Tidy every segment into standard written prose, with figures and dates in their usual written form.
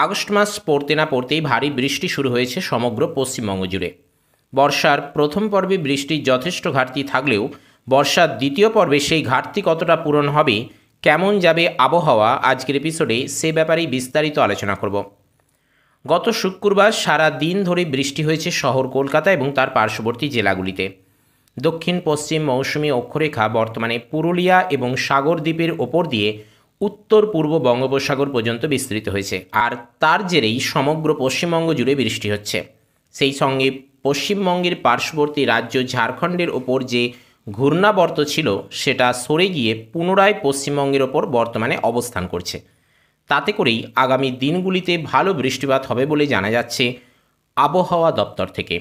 August মাস পড়তে না পড়তেই ভারী বৃষ্টি শুরু হয়েছে সমগ্র পশ্চিমবঙ্গ জুড়ে। বর্ষার প্রথম পর্বে বৃষ্টির যথেষ্ট ঘাটতি থাকলেও বর্ষার দ্বিতীয় পর্বে সেই ঘাটতি কতটা পূরণ হবে, কেমন যাবে আবহাওয়া, আজকের এপিসোডে সে ব্যাপারেই বিস্তারিত আলোচনা করব। গত শুক্রবার সারা দিন ধরে বৃষ্টি হয়েছে শহর কলকাতা এবং তার পার্শ্ববর্তী জেলাগুলিতে। দক্ষিণ পশ্চিম মৌসুমি অক্ষরেখা বর্তমানে পুরুলিয়া এবং সাগর দ্বীপের ওপর দিয়ে উত্তর পূর্ব বঙ্গোপসাগর পর্যন্ত বিস্তৃত হয়েছে, আর তার জেরেই সমগ্র পশ্চিমবঙ্গ জুড়ে বৃষ্টি হচ্ছে। সেই সঙ্গে পশ্চিমবঙ্গের পার্শ্ববর্তী রাজ্য ঝাড়খণ্ডের ওপর যে ঘূর্ণাবর্ত ছিল সেটা সরে গিয়ে পুনরায় পশ্চিমবঙ্গের ওপর বর্তমানে অবস্থান করছে। তাতে করেই আগামী দিনগুলিতে ভালো বৃষ্টিপাত হবে বলে জানা যাচ্ছে আবহাওয়া দপ্তর থেকে।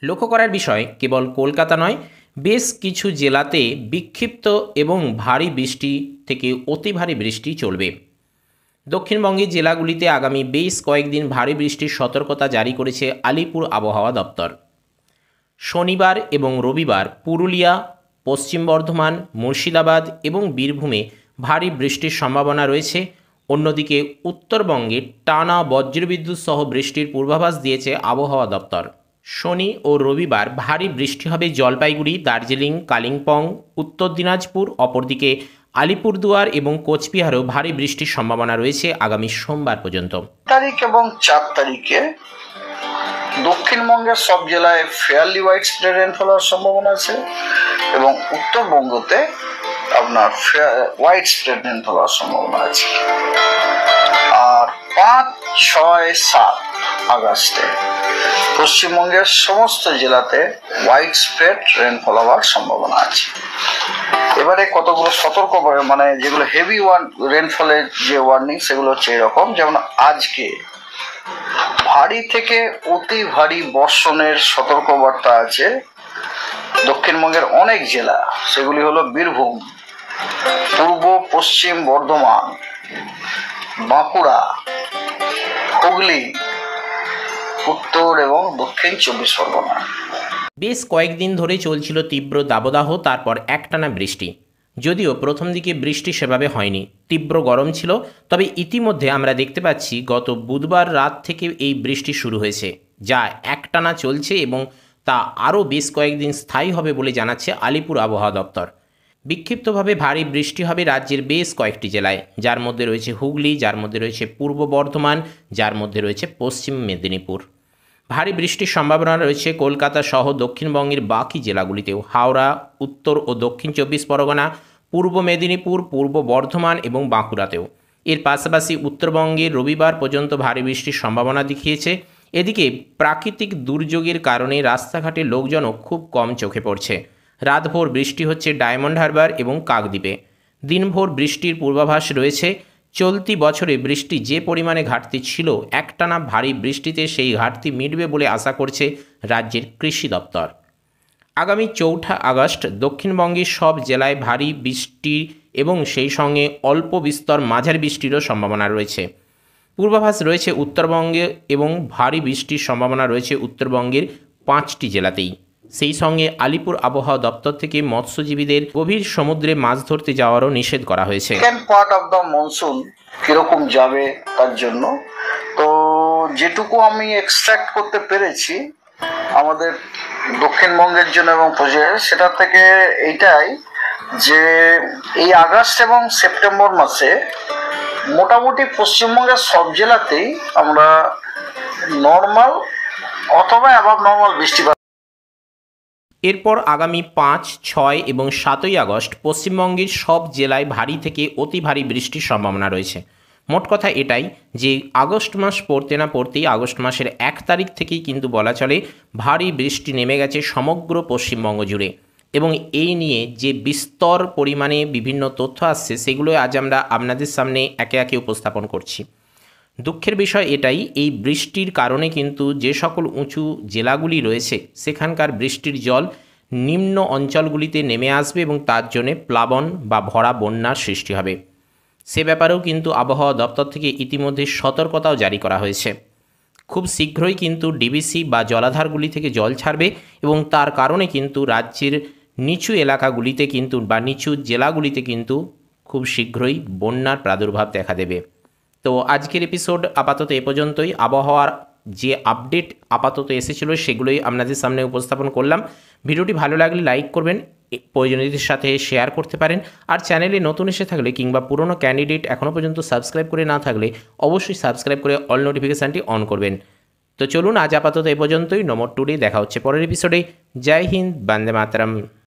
লক্ষ্য করার বিষয়, কেবল কলকাতা নয়, বেশ কিছু জেলাতে বিক্ষিপ্ত এবং ভারী বৃষ্টি থেকে অতি ভারী বৃষ্টি চলবে। দক্ষিণবঙ্গের জেলাগুলিতে আগামী বেশ কয়েকদিন ভারী বৃষ্টির সতর্কতা জারি করেছে আলিপুর আবহাওয়া দপ্তর। শনিবার এবং রবিবার পুরুলিয়া, পশ্চিম বর্ধমান, মুর্শিদাবাদ এবং বীরভূমে ভারী বৃষ্টির সম্ভাবনা রয়েছে। অন্যদিকে উত্তরবঙ্গে টানা বজ্রবিদ্যুৎ সহ বৃষ্টির পূর্বাভাস দিয়েছে আবহাওয়া দপ্তর। শনি ও রবিবার ভারী বৃষ্টি হবে জলপাইগুড়ি, দার্জিলিং, কালিম্পং, উত্তর দিনাজপুর। অপরদিকে আলিপুরদুয়ার এবং কোচবিহারেও ভারী বৃষ্টির সম্ভাবনা রয়েছে আগামী সোমবার পর্যন্ত। তারিখ এবং 4 তারিখে দক্ষিণবঙ্গের সব জেলায় ফেয়ারলি হোয়াইট স্প্রেড রেনফল হওয়ার সম্ভাবনা আছে এবং উত্তরবঙ্গতে আপনার হোয়াইট স্প্রেড রেনফল হওয়ার সম্ভাবনা আছে। আর 5, 6, 7 আগস্টে পশ্চিমবঙ্গের সমস্ত জেলাতে হোয়াইট স্প্রেড রেনফল হওয়ার সম্ভাবনা আছে। এবারে কতগুলো সতর্ক, মানে যেগুলো হেভি রেনফলের যে ওয়ার্নিং সেগুলো হচ্ছে এরকম, যেমন আজকে ভারী থেকে অতি ভারী বর্ষণের সতর্কবার্তা আছে দক্ষিণবঙ্গের অনেক জেলা। সেগুলি হলো বীরভূম, পূর্ব পশ্চিম বর্ধমান, বাঁকুড়া, হুগলি, উত্তর এবং দক্ষিণ 24 পরগনা। বেশ কয়েকদিন ধরে চলছিল তীব্র দাবদাহ, তারপর একটানা বৃষ্টি। যদিও প্রথম দিকে বৃষ্টি সেভাবে হয়নি, তীব্র গরম ছিল, তবে ইতিমধ্যে আমরা দেখতে পাচ্ছি গত বুধবার রাত থেকে এই বৃষ্টি শুরু হয়েছে, যা একটানা চলছে এবং তা আরও বেশ কয়েকদিন স্থায়ী হবে বলে জানাচ্ছে আলিপুর আবহাওয়া দপ্তর। বিক্ষিপ্তভাবে ভারী বৃষ্টি হবে রাজ্যের বেশ কয়েকটি জেলায়, যার মধ্যে রয়েছে হুগলি, যার মধ্যে রয়েছে পূর্ব বর্ধমান, যার মধ্যে রয়েছে পশ্চিম মেদিনীপুর। ভারী বৃষ্টির সম্ভাবনা রয়েছে কলকাতা সহ দক্ষিণবঙ্গের বাকি জেলাগুলিতেও, হাওড়া, উত্তর ও দক্ষিণ 24 পরগনা, পূর্ব মেদিনীপুর, পূর্ব বর্ধমান এবং বাঁকুড়াতেও। এর পাশাপাশি উত্তরবঙ্গে রবিবার পর্যন্ত ভারী বৃষ্টির সম্ভাবনা দেখিয়েছে। এদিকে প্রাকৃতিক দুর্যোগের কারণে রাস্তাঘাটে লোকজনও খুব কম চোখে পড়ছে। রাতভর বৃষ্টি হচ্ছে ডায়মন্ড হারবার এবং কাকদ্বীপে। দিনভর বৃষ্টির পূর্বাভাস রয়েছে। চলতি বছরে বৃষ্টি যে পরিমাণে ঘাটতি ছিল, একটানা ভারী বৃষ্টিতে সেই ঘাটতি মিটবে বলে আশা করছে রাজ্যের কৃষি দপ্তর। আগামী 4 আগস্ট দক্ষিণবঙ্গের সব জেলায় ভারী বৃষ্টি এবং সেই সঙ্গে অল্প বিস্তর মাঝারি বৃষ্টিরও সম্ভাবনা রয়েছে। পূর্বাভাস রয়েছে উত্তরবঙ্গে এবং ভারী বৃষ্টির সম্ভাবনা রয়েছে উত্তরবঙ্গের 5টি জেলাতেই। সেই সঙ্গে আলিপুর আবহাওয়া দপ্তর থেকে মৎস্যজীবীদের গভীর সমুদ্রে মাছ ধরতে যাওয়ারও নিষেধ করা হয়েছে। Second part of the monsoon কিরকম যাবে তার জন্য তো যেটুকু আমি এক্সট্রাক্ট করতে পেরেছি আমাদের দক্ষিণবঙ্গের জন্য এবং সেটা থেকে এইটাই যে এই আগস্ট এবং সেপ্টেম্বর মাসে মোটামুটি পশ্চিমবঙ্গের সব জেলাতেই আমরা নর্মাল অথবা অ্যাবাভ নর্মাল বৃষ্টিপাত। এরপর আগামী 5, 6 এবং 7 আগস্ট পশ্চিমবঙ্গের সব জেলায় ভারী থেকে অতি ভারী বৃষ্টির সম্ভাবনা রয়েছে। মোট কথা এটাই যে আগস্ট মাস পড়তে না পড়তেই আগস্ট মাসের 1 তারিখ থেকেই কিন্তু বলা চলে ভারী বৃষ্টি নেমে গেছে সমগ্র পশ্চিমবঙ্গ জুড়ে। এবং এই নিয়ে যে বিস্তর পরিমাণে বিভিন্ন তথ্য আসছে সেগুলো আজ আমরা আপনাদের সামনে একে একে উপস্থাপন করছি। দুঃখের বিষয় এটাই, এই বৃষ্টির কারণে কিন্তু যে সকল উঁচু জেলাগুলি রয়েছে সেখানকার বৃষ্টির জল নিম্ন অঞ্চলগুলিতে নেমে আসবে এবং তার জন্যে প্লাবন বা ভরা বন্যার সৃষ্টি হবে। সে ব্যাপারেও কিন্তু আবহাওয়া দপ্তর থেকে ইতিমধ্যে সতর্কতাও জারি করা হয়েছে। খুব শীঘ্রই কিন্তু ডিবিসি বা জলাধারগুলি থেকে জল ছাড়বে এবং তার কারণে কিন্তু রাজ্যের নিচু এলাকাগুলিতে কিন্তু বা নিচু জেলাগুলিতে কিন্তু খুব শীঘ্রই বন্যার প্রাদুর্ভাব দেখা দেবে। তো আজকের এপিসোড আপাতত এ পর্যন্তই। আবহাওয়ার যে আপডেট আপাতত এসেছিলো সেগুলোই আপনাদের সামনে উপস্থাপন করলাম। ভিডিওটি ভালো লাগলে লাইক করবেন, প্রয়োজনীয়দের সাথে শেয়ার করতে পারেন। আর চ্যানেলে নতুন এসে থাকলে কিংবা পুরনো ক্যান্ডিডেট এখনও পর্যন্ত সাবস্ক্রাইব করে না থাকলে অবশ্যই সাবস্ক্রাইব করে অল নোটিফিকেশানটি অন করবেন। তো চলুন আজ আপাতত এ পর্যন্তই। নমো টুডে, দেখা হচ্ছে পরের এপিসোডে। জয় হিন্দ, বন্দে মাতরম।